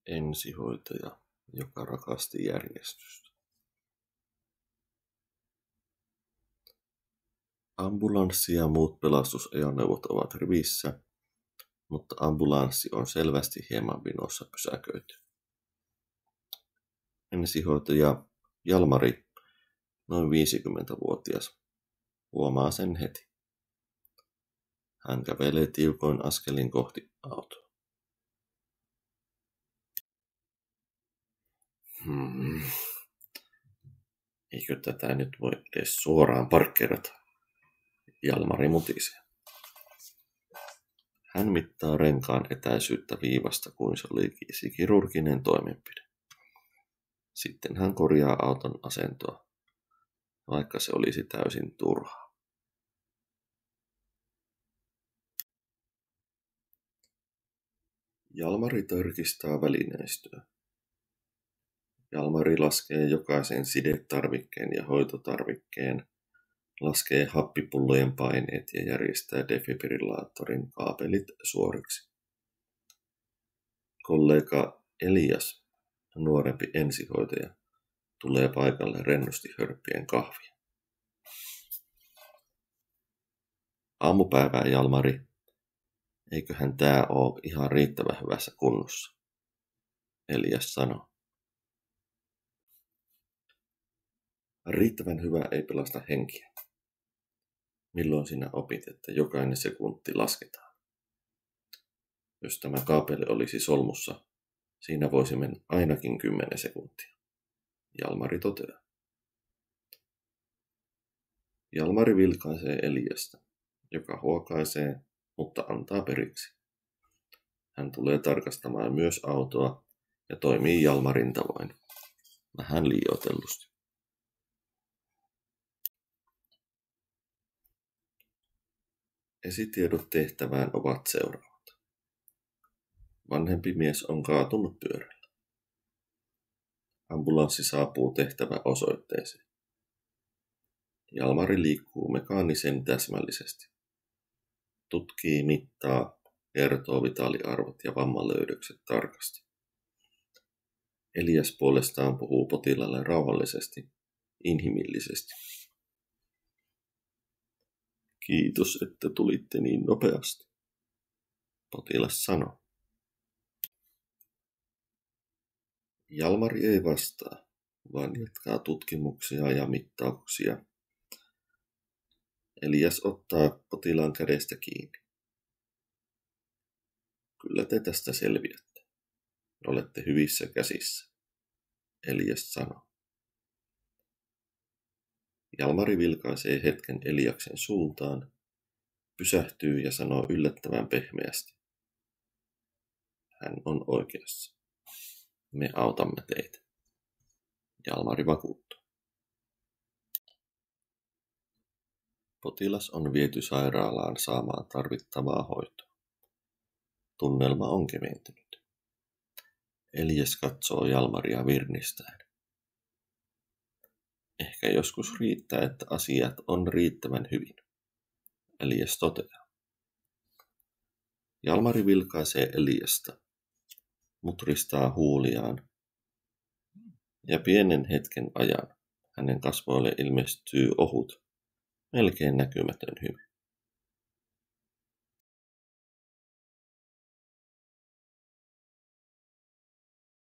Ensihoitaja, joka rakasti järjestystä. Ambulanssi ja muut pelastusajoneuvot ovat rivissä, mutta ambulanssi on selvästi hieman vinossa pysäköity. Ensihoitaja Jalmari, noin 50-vuotias, huomaa sen heti. Hän kävelee tiukoin askelin kohti autoa. Eikö tätä nyt voi edes suoraan parkkeerata? Jalmari mutisee. Hän mittaa renkaan etäisyyttä viivasta kuin se olisi kirurginen toimenpide. Sitten hän korjaa auton asentoa, vaikka se olisi täysin turhaa. Jalmari tarkistaa välineistöä. Jalmari laskee jokaisen sidetarvikkeen ja hoitotarvikkeen, laskee happipullojen paineet ja järjestää defibrillaattorin kaapelit suoriksi. Kollega Elias, nuorempi ensihoitaja, tulee paikalle rennosti hörppien kahvia. Aamupäivää, Jalmari. Eiköhän tää oo ihan riittävän hyvässä kunnossa, Elias sanoo. Riittävän hyvä ei pelasta henkiä. Milloin sinä opit, että jokainen sekunti lasketaan? Jos tämä kaapeli olisi solmussa, siinä voisi mennä ainakin 10 sekuntia, Jalmari toteaa. Jalmari vilkaisee Eliasta, joka huokaisee, mutta antaa periksi. Hän tulee tarkastamaan myös autoa ja toimii Jalmarin tavoin, vähän liioitellusti. Esitiedot tehtävään ovat seuraavat. Vanhempi mies on kaatunut pyörällä. Ambulanssi saapuu tehtäväosoitteeseen. Jalmari liikkuu mekaanisen täsmällisesti. Tutkii, mittaa, kertoo vitaaliarvot ja vammalöydökset tarkasti. Elias puolestaan puhuu potilaalle rauhallisesti, inhimillisesti. Kiitos, että tulitte niin nopeasti, potilas sanoi. Jalmari ei vastaa, vaan jatkaa tutkimuksia ja mittauksia. Elias ottaa potilaan kädestä kiinni. Kyllä te tästä selviätte. Olette hyvissä käsissä, Elias sanoo. Jalmari vilkaisee hetken Eliaksen suuntaan, pysähtyy ja sanoo yllättävän pehmeästi. Hän on oikeassa. Me autamme teitä. Jalmari vakuuttuu. Potilas on viety sairaalaan saamaan tarvittavaa hoitoa. Tunnelma on keventynyt. Elias katsoo Jalmaria virnistäen. Ehkä joskus riittää, että asiat on riittävän hyvin, Elias toteaa. Jalmari vilkaisee Eliasta, mutristaa huuliaan, ja pienen hetken ajan hänen kasvoille ilmestyy ohut, melkein näkymätön hymy.